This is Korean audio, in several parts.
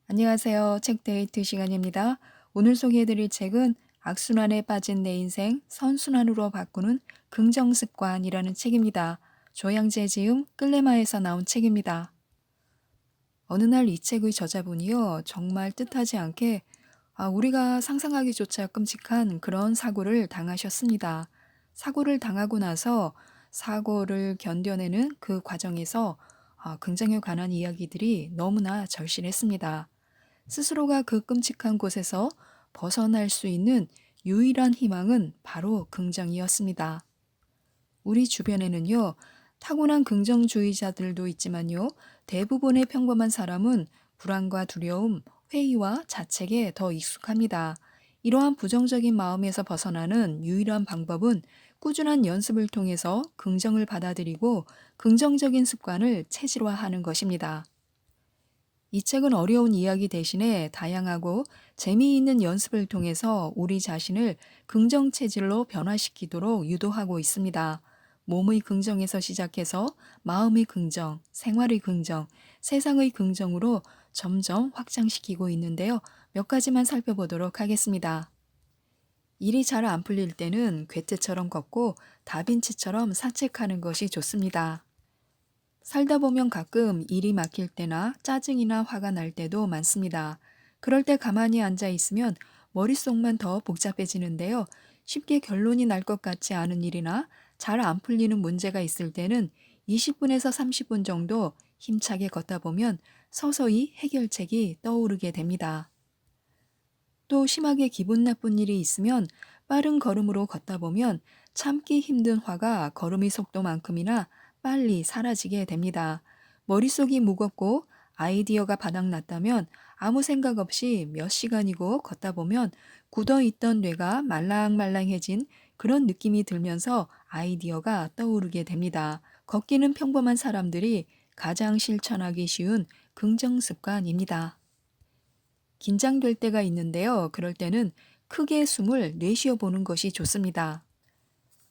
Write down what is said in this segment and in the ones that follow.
안녕하세요. 책데이트 시간입니다. 오늘 소개해드릴 책은 악순환에 빠진 내 인생 선순환으로 바꾸는 긍정습관이라는 책입니다. 조양재 지음 끌레마에서 나온 책입니다. 어느 날 이 책의 저자분이요, 정말 뜻하지 않게 우리가 상상하기조차 끔찍한 그런 사고를 당하셨습니다. 사고를 당하고 나서 사고를 견뎌내는 그 과정에서 긍정에 관한 이야기들이 너무나 절실했습니다. 스스로가 그 끔찍한 곳에서 벗어날 수 있는 유일한 희망은 바로 긍정이었습니다. 우리 주변에는요, 타고난 긍정주의자들도 있지만요, 대부분의 평범한 사람은 불안과 두려움, 회의와 자책에 더 익숙합니다. 이러한 부정적인 마음에서 벗어나는 유일한 방법은 꾸준한 연습을 통해서 긍정을 받아들이고 긍정적인 습관을 체질화하는 것입니다. 이 책은 어려운 이야기 대신에 다양하고 재미있는 연습을 통해서 우리 자신을 긍정 체질로 변화시키도록 유도하고 있습니다. 몸의 긍정에서 시작해서 마음의 긍정, 생활의 긍정, 세상의 긍정으로 점점 확장시키고 있는데요. 몇 가지만 살펴보도록 하겠습니다. 일이 잘 안 풀릴 때는 괴테처럼 걷고 다빈치처럼 산책하는 것이 좋습니다. 살다 보면 가끔 일이 막힐 때나 짜증이나 화가 날 때도 많습니다. 그럴 때 가만히 앉아 있으면 머릿속만 더 복잡해지는데요. 쉽게 결론이 날 것 같지 않은 일이나 잘 안 풀리는 문제가 있을 때는 20분에서 30분 정도 힘차게 걷다 보면 서서히 해결책이 떠오르게 됩니다. 또 심하게 기분 나쁜 일이 있으면 빠른 걸음으로 걷다 보면 참기 힘든 화가 걸음의 속도만큼이나 빨리 사라지게 됩니다. 머릿속이 무겁고 아이디어가 바닥났다면 아무 생각 없이 몇 시간이고 걷다 보면 굳어있던 뇌가 말랑말랑해진 그런 느낌이 들면서 아이디어가 떠오르게 됩니다. 걷기는 평범한 사람들이 가장 실천하기 쉬운 긍정 습관입니다. 긴장될 때가 있는데요. 그럴 때는 크게 숨을 내쉬어 보는 것이 좋습니다.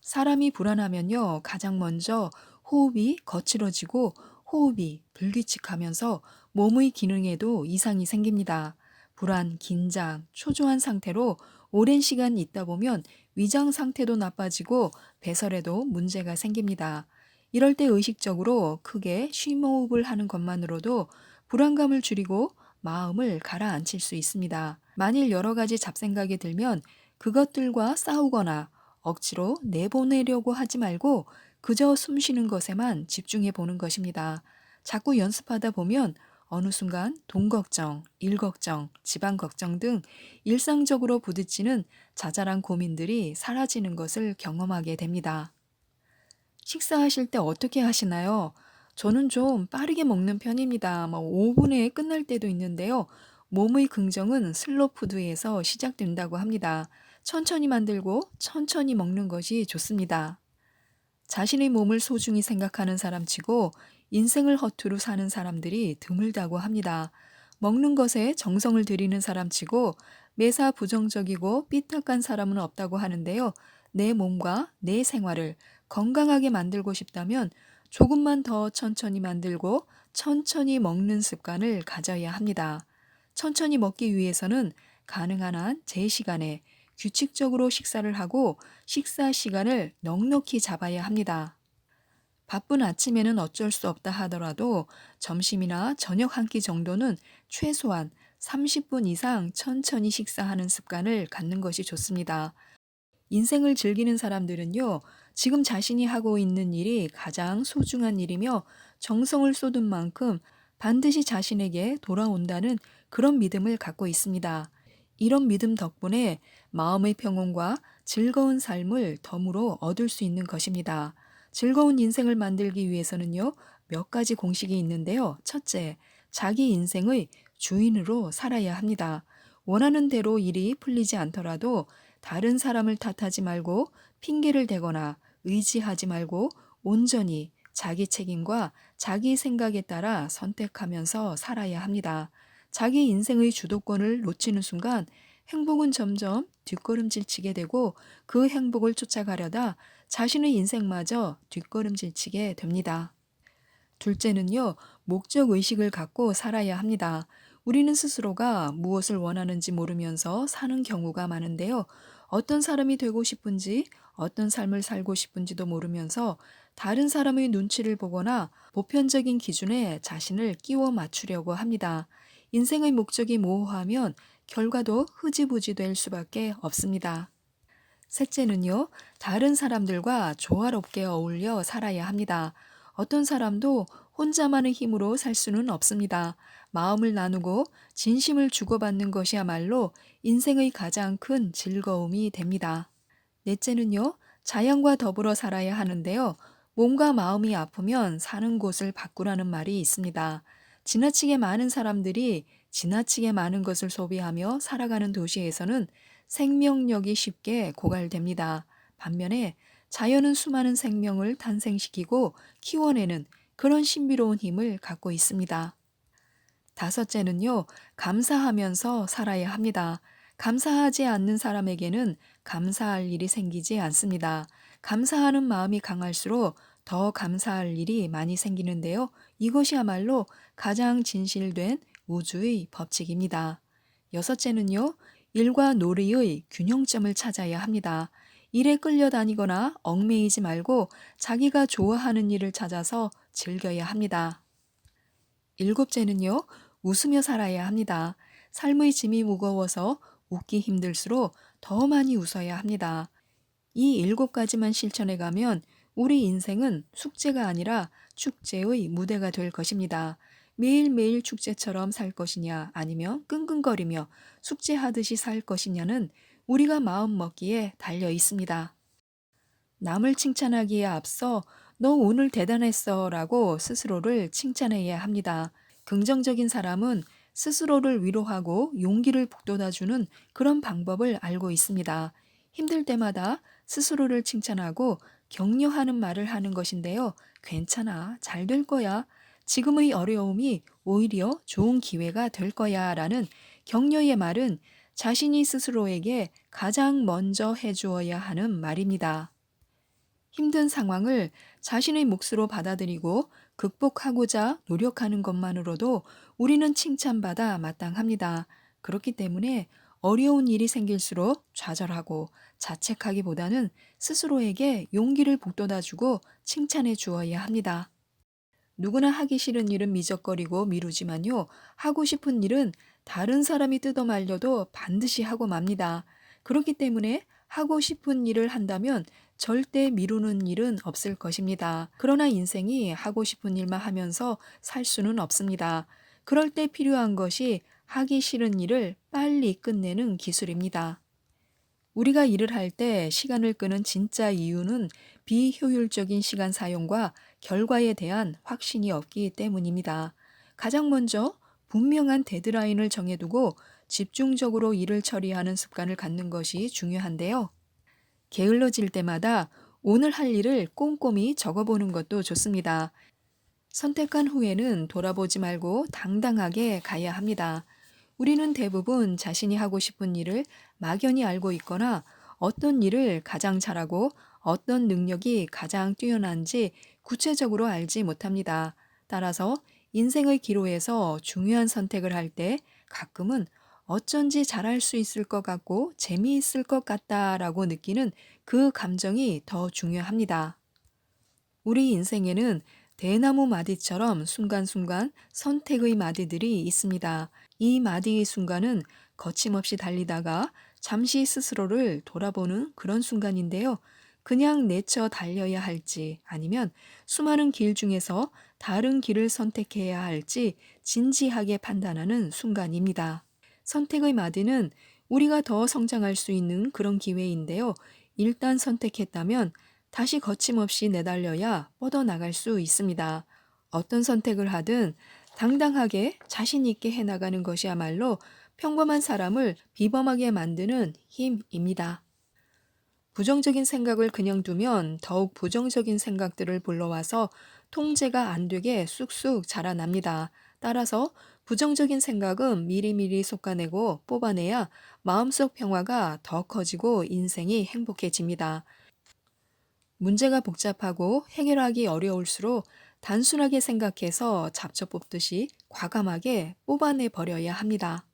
사람이 불안하면요, 가장 먼저 호흡이 거칠어지고 호흡이 불규칙하면서 몸의 기능에도 이상이 생깁니다. 불안, 긴장, 초조한 상태로 오랜 시간 있다 보면 위장 상태도 나빠지고 배설에도 문제가 생깁니다. 이럴 때 의식적으로 크게 쉼호흡을 하는 것만으로도 불안감을 줄이고 마음을 가라앉힐 수 있습니다. 만일 여러 가지 잡생각이 들면 그것들과 싸우거나 억지로 내보내려고 하지 말고 그저 숨 쉬는 것에만 집중해 보는 것입니다. 자꾸 연습하다 보면 어느 순간 돈 걱정, 일 걱정, 집안 걱정 등 일상적으로 부딪히는 자잘한 고민들이 사라지는 것을 경험하게 됩니다. 식사하실 때 어떻게 하시나요? 저는 좀 빠르게 먹는 편입니다. 5분에 끝날 때도 있는데요. 몸의 긍정은 슬로 푸드에서 시작된다고 합니다. 천천히 만들고 천천히 먹는 것이 좋습니다. 자신의 몸을 소중히 생각하는 사람치고 인생을 허투루 사는 사람들이 드물다고 합니다. 먹는 것에 정성을 들이는 사람치고 매사 부정적이고 삐딱한 사람은 없다고 하는데요. 내 몸과 내 생활을 건강하게 만들고 싶다면 조금만 더 천천히 만들고 천천히 먹는 습관을 가져야 합니다. 천천히 먹기 위해서는 가능한 한 제 시간에 규칙적으로 식사를 하고 식사 시간을 넉넉히 잡아야 합니다. 바쁜 아침에는 어쩔 수 없다 하더라도 점심이나 저녁 한 끼 정도는 최소한 30분 이상 천천히 식사하는 습관을 갖는 것이 좋습니다. 인생을 즐기는 사람들은요, 지금 자신이 하고 있는 일이 가장 소중한 일이며 정성을 쏟은 만큼 반드시 자신에게 돌아온다는 그런 믿음을 갖고 있습니다. 이런 믿음 덕분에 마음의 평온과 즐거운 삶을 덤으로 얻을 수 있는 것입니다. 즐거운 인생을 만들기 위해서는요, 몇 가지 공식이 있는데요. 첫째, 자기 인생의 주인으로 살아야 합니다. 원하는 대로 일이 풀리지 않더라도 다른 사람을 탓하지 말고 핑계를 대거나 의지하지 말고 온전히 자기 책임과 자기 생각에 따라 선택하면서 살아야 합니다. 자기 인생의 주도권을 놓치는 순간 행복은 점점 뒷걸음질 치게 되고 그 행복을 쫓아가려다 자신의 인생마저 뒷걸음질 치게 됩니다. 둘째는요, 목적 의식을 갖고 살아야 합니다. 우리는 스스로가 무엇을 원하는지 모르면서 사는 경우가 많은데요. 어떤 사람이 되고 싶은지, 어떤 삶을 살고 싶은지도 모르면서 다른 사람의 눈치를 보거나 보편적인 기준에 자신을 끼워 맞추려고 합니다. 인생의 목적이 모호하면 결과도 흐지부지 될 수밖에 없습니다. 셋째는요, 다른 사람들과 조화롭게 어울려 살아야 합니다. 어떤 사람도 혼자만의 힘으로 살 수는 없습니다. 마음을 나누고 진심을 주고받는 것이야말로 인생의 가장 큰 즐거움이 됩니다. 넷째는요, 자연과 더불어 살아야 하는데요. 몸과 마음이 아프면 사는 곳을 바꾸라는 말이 있습니다. 지나치게 많은 사람들이 지나치게 많은 것을 소비하며 살아가는 도시에서는 생명력이 쉽게 고갈됩니다. 반면에 자연은 수많은 생명을 탄생시키고 키워내는 그런 신비로운 힘을 갖고 있습니다. 다섯째는요, 감사하면서 살아야 합니다. 감사하지 않는 사람에게는 감사할 일이 생기지 않습니다. 감사하는 마음이 강할수록 더 감사할 일이 많이 생기는데요. 이것이야말로 가장 진실된 우주의 법칙입니다. 여섯째는요, 일과 놀이의 균형점을 찾아야 합니다. 일에 끌려다니거나 얽매이지 말고 자기가 좋아하는 일을 찾아서 즐겨야 합니다. 일곱째는요, 웃으며 살아야 합니다. 삶의 짐이 무거워서 웃기 힘들수록 더 많이 웃어야 합니다. 이 일곱 가지만 실천해 가면 우리 인생은 숙제가 아니라 축제의 무대가 될 것입니다. 매일매일 축제처럼 살 것이냐 아니면 끙끙거리며 숙제하듯이 살 것이냐는 우리가 마음 먹기에 달려 있습니다. 남을 칭찬하기에 앞서 너 오늘 대단했어 라고 스스로를 칭찬해야 합니다. 긍정적인 사람은 스스로를 위로하고 용기를 북돋아주는 그런 방법을 알고 있습니다. 힘들 때마다 스스로를 칭찬하고 격려하는 말을 하는 것인데요. 괜찮아, 잘 될 거야. 지금의 어려움이 오히려 좋은 기회가 될 거야 라는 격려의 말은 자신이 스스로에게 가장 먼저 해주어야 하는 말입니다. 힘든 상황을 자신의 몫으로 받아들이고 극복하고자 노력하는 것만으로도 우리는 칭찬받아 마땅합니다. 그렇기 때문에 어려운 일이 생길수록 좌절하고 자책하기보다는 스스로에게 용기를 북돋아주고 칭찬해 주어야 합니다. 누구나 하기 싫은 일은 미적거리고 미루지만요, 하고 싶은 일은 다른 사람이 뜯어말려도 반드시 하고 맙니다. 그렇기 때문에 하고 싶은 일을 한다면 절대 미루는 일은 없을 것입니다. 그러나 인생이 하고 싶은 일만 하면서 살 수는 없습니다. 그럴 때 필요한 것이 하기 싫은 일을 빨리 끝내는 기술입니다. 우리가 일을 할 때 시간을 끄는 진짜 이유는 비효율적인 시간 사용과 결과에 대한 확신이 없기 때문입니다. 가장 먼저 분명한 데드라인을 정해두고 집중적으로 일을 처리하는 습관을 갖는 것이 중요한데요. 게을러질 때마다 오늘 할 일을 꼼꼼히 적어보는 것도 좋습니다. 선택한 후에는 돌아보지 말고 당당하게 가야 합니다. 우리는 대부분 자신이 하고 싶은 일을 막연히 알고 있거나 어떤 일을 가장 잘하고 어떤 능력이 가장 뛰어난지 구체적으로 알지 못합니다. 따라서 인생의 기로에서 중요한 선택을 할 때 가끔은 어쩐지 잘할 수 있을 것 같고 재미있을 것 같다라고 느끼는 그 감정이 더 중요합니다. 우리 인생에는 대나무 마디처럼 순간순간 선택의 마디들이 있습니다. 이 마디의 순간은 거침없이 달리다가 잠시 스스로를 돌아보는 그런 순간인데요. 그냥 내쳐 달려야 할지 아니면 수많은 길 중에서 다른 길을 선택해야 할지 진지하게 판단하는 순간입니다. 선택의 마디는 우리가 더 성장할 수 있는 그런 기회인데요. 일단 선택했다면 다시 거침없이 내달려야 뻗어나갈 수 있습니다. 어떤 선택을 하든 당당하게 자신 있게 해나가는 것이야말로 평범한 사람을 비범하게 만드는 힘입니다. 부정적인 생각을 그냥 두면 더욱 부정적인 생각들을 불러와서 통제가 안 되게 쑥쑥 자라납니다. 따라서 부정적인 생각은 미리미리 솎아내고 뽑아내야 마음속 평화가 더 커지고 인생이 행복해집니다. 문제가 복잡하고 해결하기 어려울수록 단순하게 생각해서 잡초 뽑듯이 과감하게 뽑아내 버려야 합니다.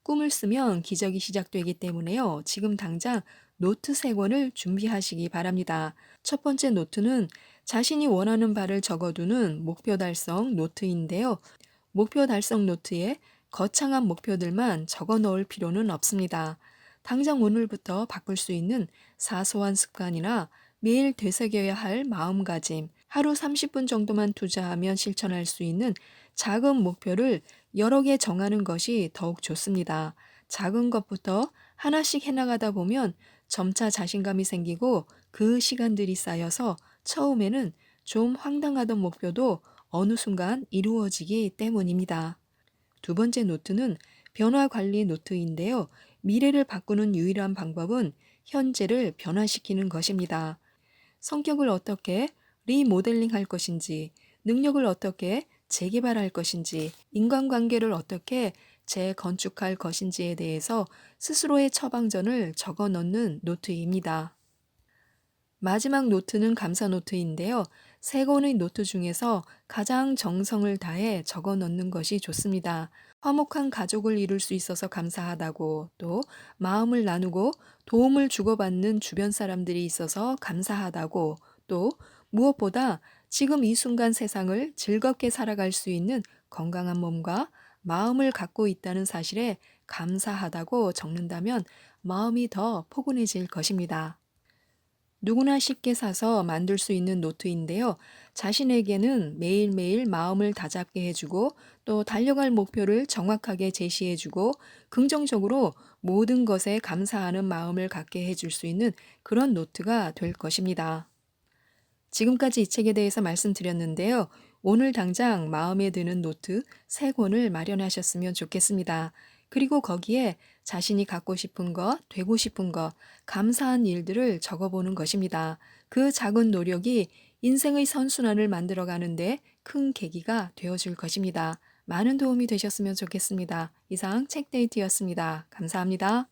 꿈을 쓰면 기적이 시작되기 때문에요. 지금 당장 노트 3권을 준비하시기 바랍니다. 첫 번째 노트는 자신이 원하는 바를 적어두는 목표 달성 노트인데요. 목표 달성 노트에 거창한 목표들만 적어 넣을 필요는 없습니다. 당장 오늘부터 바꿀 수 있는 사소한 습관이나 매일 되새겨야 할 마음가짐, 하루 30분 정도만 투자하면 실천할 수 있는 작은 목표를 여러 개 정하는 것이 더욱 좋습니다. 작은 것부터 하나씩 해나가다 보면 점차 자신감이 생기고 그 시간들이 쌓여서 처음에는 좀 황당하던 목표도 어느 순간 이루어지기 때문입니다. 두 번째 노트는 변화 관리 노트인데요. 미래를 바꾸는 유일한 방법은 현재를 변화시키는 것입니다. 성격을 어떻게 리모델링 할 것인지, 능력을 어떻게 재개발할 것인지, 인간관계를 어떻게 재건축할 것인지에 대해서 스스로의 처방전을 적어 넣는 노트입니다. 마지막 노트는 감사 노트인데요. 3권의 노트 중에서 가장 정성을 다해 적어 넣는 것이 좋습니다. 화목한 가족을 이룰 수 있어서 감사하다고, 또 마음을 나누고 도움을 주고받는 주변 사람들이 있어서 감사하다고, 또 무엇보다 지금 이 순간 세상을 즐겁게 살아갈 수 있는 건강한 몸과 마음을 갖고 있다는 사실에 감사하다고 적는다면 마음이 더 포근해질 것입니다. 누구나 쉽게 사서 만들 수 있는 노트인데요. 자신에게는 매일매일 마음을 다잡게 해주고 또 달려갈 목표를 정확하게 제시해주고 긍정적으로 모든 것에 감사하는 마음을 갖게 해줄 수 있는 그런 노트가 될 것입니다. 지금까지 이 책에 대해서 말씀드렸는데요. 오늘 당장 마음에 드는 노트 3권을 마련하셨으면 좋겠습니다. 그리고 거기에 자신이 갖고 싶은 것, 되고 싶은 것, 감사한 일들을 적어보는 것입니다. 그 작은 노력이 인생의 선순환을 만들어가는데 큰 계기가 되어줄 것입니다. 많은 도움이 되셨으면 좋겠습니다. 이상 책데이트였습니다. 감사합니다.